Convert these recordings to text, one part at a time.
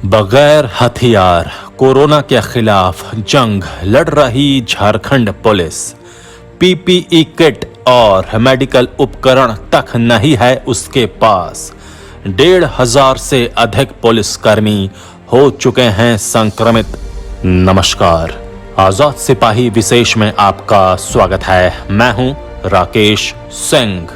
बगैर हथियार कोरोना के खिलाफ जंग लड़ रही झारखंड पुलिस। पीपीई किट और मेडिकल उपकरण तक नहीं है उसके पास। 1,500 से अधिक पुलिसकर्मी हो चुके हैं संक्रमित। नमस्कार, आजाद सिपाही विशेष में आपका स्वागत है। मैं हूं राकेश सिंह।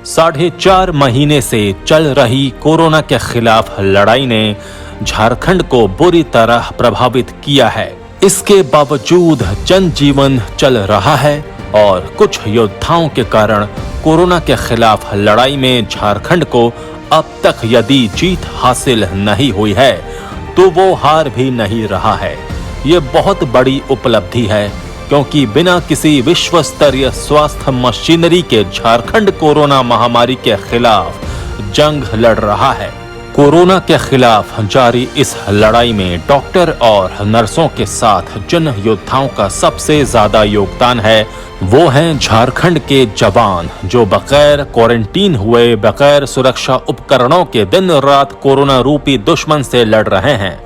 4.5 महीने से चल रही कोरोना के खिलाफ लड़ाई ने झारखंड को बुरी तरह प्रभावित किया है। इसके बावजूद जनजीवन चल रहा है और कुछ योद्धाओं के कारण कोरोना के खिलाफ लड़ाई में झारखंड को अब तक यदि जीत हासिल नहीं हुई है तो वो हार भी नहीं रहा है। ये बहुत बड़ी उपलब्धि है क्योंकि बिना किसी विश्व स्तरीय स्वास्थ्य मशीनरी के झारखंड कोरोना महामारी के खिलाफ जंग लड़ रहा है। कोरोना के खिलाफ जारी इस लड़ाई में डॉक्टर और नर्सों के साथ जिन योद्धाओं का सबसे ज्यादा योगदान है वो हैं झारखंड के जवान, जो बगैर क्वारंटीन हुए, बगैर सुरक्षा उपकरणों के दिन रात कोरोना रूपी दुश्मन से लड़ रहे हैं।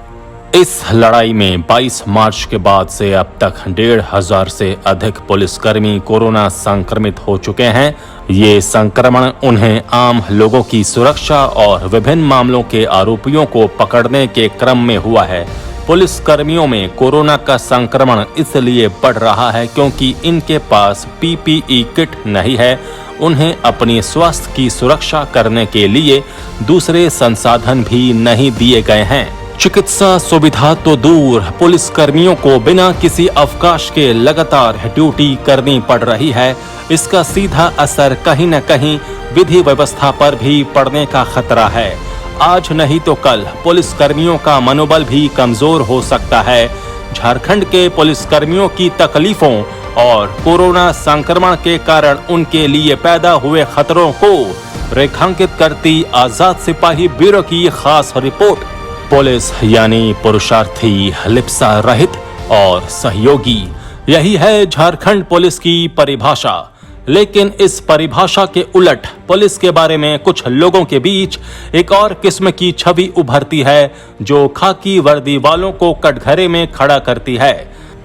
इस लड़ाई में 22 मार्च के बाद से अब तक 1,500 से अधिक पुलिसकर्मी कोरोना संक्रमित हो चुके हैं। ये संक्रमण उन्हें आम लोगों की सुरक्षा और विभिन्न मामलों के आरोपियों को पकड़ने के क्रम में हुआ है। पुलिसकर्मियों में कोरोना का संक्रमण इसलिए बढ़ रहा है क्योंकि इनके पास पीपीई किट नहीं है। उन्हें अपनी स्वास्थ्य की सुरक्षा करने के लिए दूसरे संसाधन भी नहीं दिए गए हैं। चिकित्सा सुविधा तो दूर, पुलिसकर्मियों को बिना किसी अवकाश के लगातार ड्यूटी करनी पड़ रही है। इसका सीधा असर कहीं न कहीं विधि व्यवस्था पर भी पड़ने का खतरा है। आज नहीं तो कल पुलिसकर्मियों का मनोबल भी कमजोर हो सकता है। झारखंड के पुलिसकर्मियों की तकलीफों और कोरोना संक्रमण के कारण उनके लिए पैदा हुए खतरों को रेखांकित करती आजाद सिपाही ब्यूरो की खास रिपोर्ट। पुलिस यानी पुरुषार्थी, लिप्सा रहित और सहयोगी, यही है झारखंड पुलिस की परिभाषा। लेकिन इस परिभाषा के उलट पुलिस के बारे में कुछ लोगों के बीच एक और किस्म की छवि उभरती है जो खाकी वर्दी वालों को कटघरे में खड़ा करती है।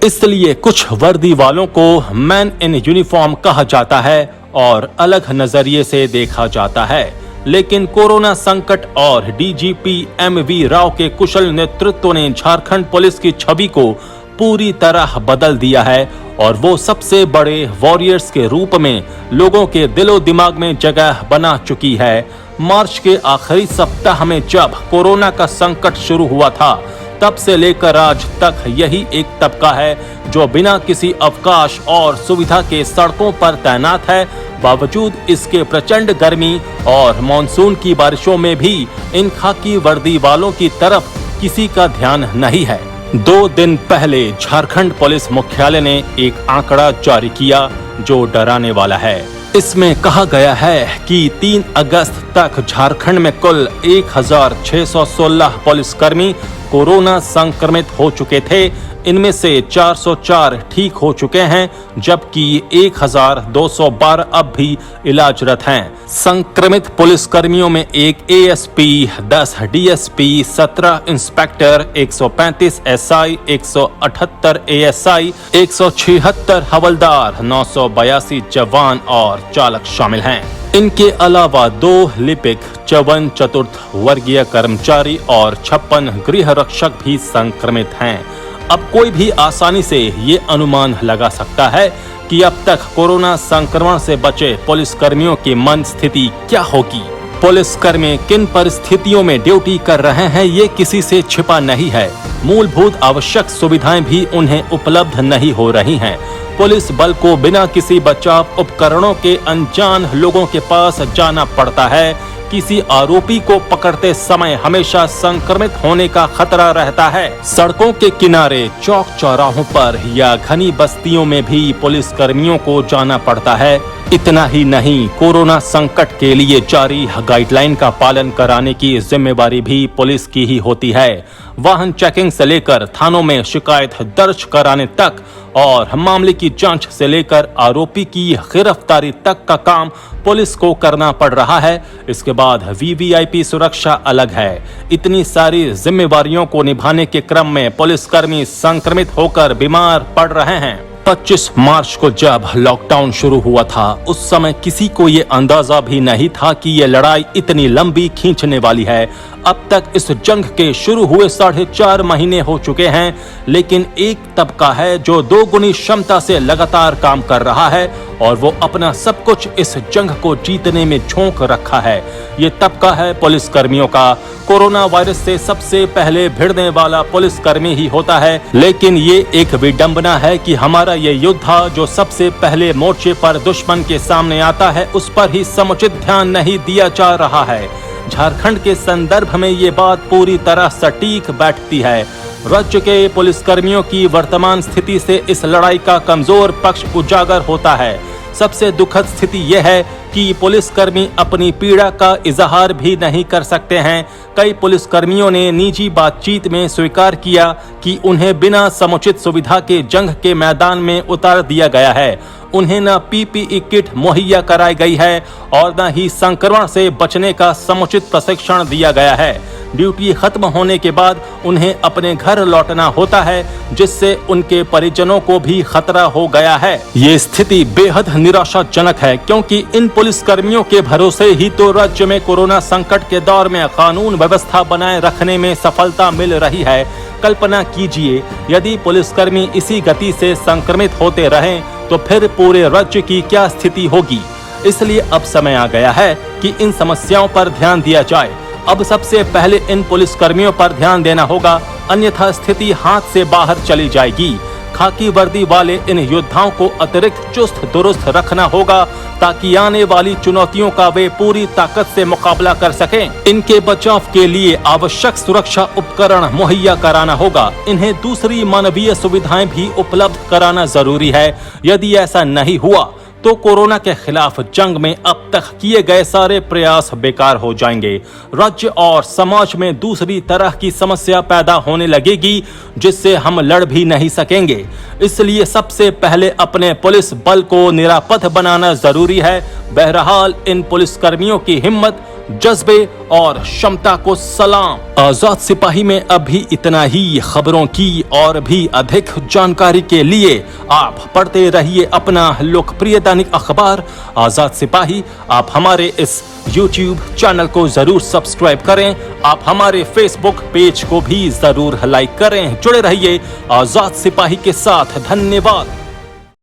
इसलिए कुछ वर्दी वालों को मैन इन यूनिफॉर्म कहा जाता है और अलग नजरिए से देखा जाता है। लेकिन कोरोना संकट और डीजीपी एमवी राव के कुशल नेतृत्व ने झारखंड पुलिस की छवि को पूरी तरह बदल दिया है और वो सबसे बड़े वॉरियर्स के रूप में लोगों के दिलो दिमाग में जगह बना चुकी है। मार्च के आखिरी सप्ताह में जब कोरोना का संकट शुरू हुआ था तब से लेकर आज तक यही एक तबका है जो बिना किसी अवकाश और सुविधा के सड़कों पर तैनात है। बावजूद इसके प्रचंड गर्मी और मानसून की बारिशों में भी इन खाकी वर्दी वालों की तरफ किसी का ध्यान नहीं है। 2 दिन पहले झारखंड पुलिस मुख्यालय ने एक आंकड़ा जारी किया जो डराने वाला है। इसमें कहा गया है कि 3 अगस्त तक झारखंड में कुल 1,616 पुलिसकर्मी कोरोना संक्रमित हो चुके थे। इनमें से 404 ठीक हो चुके हैं जबकि 1,212 अब भी इलाजरत हैं। संक्रमित पुलिसकर्मियों में एक ASP, 10 DSP, 17 inspector, 135 SI, 178 ASI, 176 हवलदार, 982 जवान और चालक शामिल हैं। इनके अलावा 2 लिपिक, 54 चतुर्थ वर्गीय कर्मचारी और 56 गृह रक्षक भी संक्रमित हैं। अब कोई भी आसानी से ये अनुमान लगा सकता है कि अब तक कोरोना संक्रमण से बचे पुलिसकर्मियों की मन स्थिति क्या होगी। पुलिसकर्मी किन परिस्थितियों में ड्यूटी कर रहे हैं ये किसी से छिपा नहीं है। मूलभूत आवश्यक सुविधाएं भी उन्हें उपलब्ध नहीं हो रही हैं। पुलिस बल को बिना किसी बचाव उपकरणों के अनजान लोगों के पास जाना पड़ता है। किसी आरोपी को पकड़ते समय हमेशा संक्रमित होने का खतरा रहता है। सड़कों के किनारे, चौक चौराहों पर या घनी बस्तियों में भी पुलिसकर्मियों को जाना पड़ता है। इतना ही नहीं, कोरोना संकट के लिए जारी गाइडलाइन का पालन कराने की जिम्मेवारी भी पुलिस की ही होती है। वाहन चेकिंग से लेकर थानों में शिकायत दर्ज कराने तक और मामले की जांच से लेकर आरोपी की गिरफ्तारी तक का काम पुलिस को करना पड़ रहा है। इसके बाद वीवीआईपी सुरक्षा अलग है। इतनी सारी जिम्मेवारियों को निभाने के क्रम में पुलिसकर्मी संक्रमित होकर बीमार पड़ रहे हैं। 25 मार्च को जब लॉकडाउन शुरू हुआ था, उस समय किसी को ये अंदाजा भी नहीं था कि ये लड़ाई इतनी लंबी खींचने वाली है। अब तक इस जंग के शुरू हुए 4.5 महीने हो चुके हैं, लेकिन एक तबका है जो दोगुनी क्षमता से लगातार काम कर रहा है और वो अपना सब कुछ इस जंग को जीतने में झोंक रखा है। ये तबका है पुलिसकर्मियों का। कोरोना वायरस से सबसे पहले भिड़ने वाला पुलिसकर्मी ही होता है, लेकिन ये एक विडंबना है कि हमारा ये योद्धा जो सबसे पहले मोर्चे पर दुश्मन के सामने आता है, उस पर ही समुचित ध्यान नहीं दिया जा रहा है। झारखंड के संदर्भ में ये बात पूरी तरह सटीक बैठती है। राज्य के पुलिसकर्मियों की वर्तमान स्थिति से इस लड़ाई का कमजोर पक्ष उजागर होता है। सबसे दुखद स्थिति यह है कि पुलिसकर्मी अपनी पीड़ा का इजहार भी नहीं कर सकते हैं। कई पुलिसकर्मियों ने निजी बातचीत में स्वीकार किया कि उन्हें बिना समुचित सुविधा के जंग के मैदान में उतार दिया गया है। उन्हें न पीपीई किट मुहैया कराई गई है और न ही संक्रमण से बचने का समुचित प्रशिक्षण दिया गया है। ड्यूटी खत्म होने के बाद उन्हें अपने घर लौटना होता है, जिससे उनके परिजनों को भी खतरा हो गया है। ये स्थिति बेहद निराशाजनक है, क्योंकि इन पुलिसकर्मियों के भरोसे ही तो राज्य में कोरोना संकट के दौर में कानून व्यवस्था बनाए रखने में सफलता मिल रही है। कल्पना कीजिए, यदि पुलिसकर्मी इसी गति से संक्रमित होते रहें तो फिर पूरे राज्य की क्या स्थिति होगी। इसलिए अब समय आ गया है कि इन समस्याओं पर ध्यान दिया जाए। अब सबसे पहले इन पुलिसकर्मियों पर ध्यान देना होगा, अन्यथा स्थिति हाथ से बाहर चली जाएगी। खाकी वर्दी वाले इन योद्धाओं को अतिरिक्त चुस्त दुरुस्त रखना होगा, ताकि आने वाली चुनौतियों का वे पूरी ताकत से मुकाबला कर सकें। इनके बचाव के लिए आवश्यक सुरक्षा उपकरण मुहैया कराना होगा। इन्हें दूसरी मानवीय सुविधाएं भी उपलब्ध कराना जरूरी है। यदि ऐसा नहीं हुआ तो कोरोना के खिलाफ जंग में अब तक किए गए सारे प्रयास बेकार हो जाएंगे। राज्य और समाज में दूसरी तरह की समस्या पैदा होने लगेगी, जिससे हम लड़ भी नहीं सकेंगे। इसलिए सबसे पहले अपने पुलिस बल को निरापद बनाना जरूरी है। बहरहाल इन पुलिसकर्मियों की हिम्मत, जज्बे और क्षमता को सलाम। आजाद सिपाही में अभी इतना ही। खबरों की और भी अधिक जानकारी के लिए आप पढ़ते रहिए अपना लोकप्रिय दैनिक अखबार आजाद सिपाही। आप हमारे इस YouTube चैनल को जरूर सब्सक्राइब करें। आप हमारे Facebook पेज को भी जरूर लाइक करें। जुड़े रहिए आजाद सिपाही के साथ। धन्यवाद।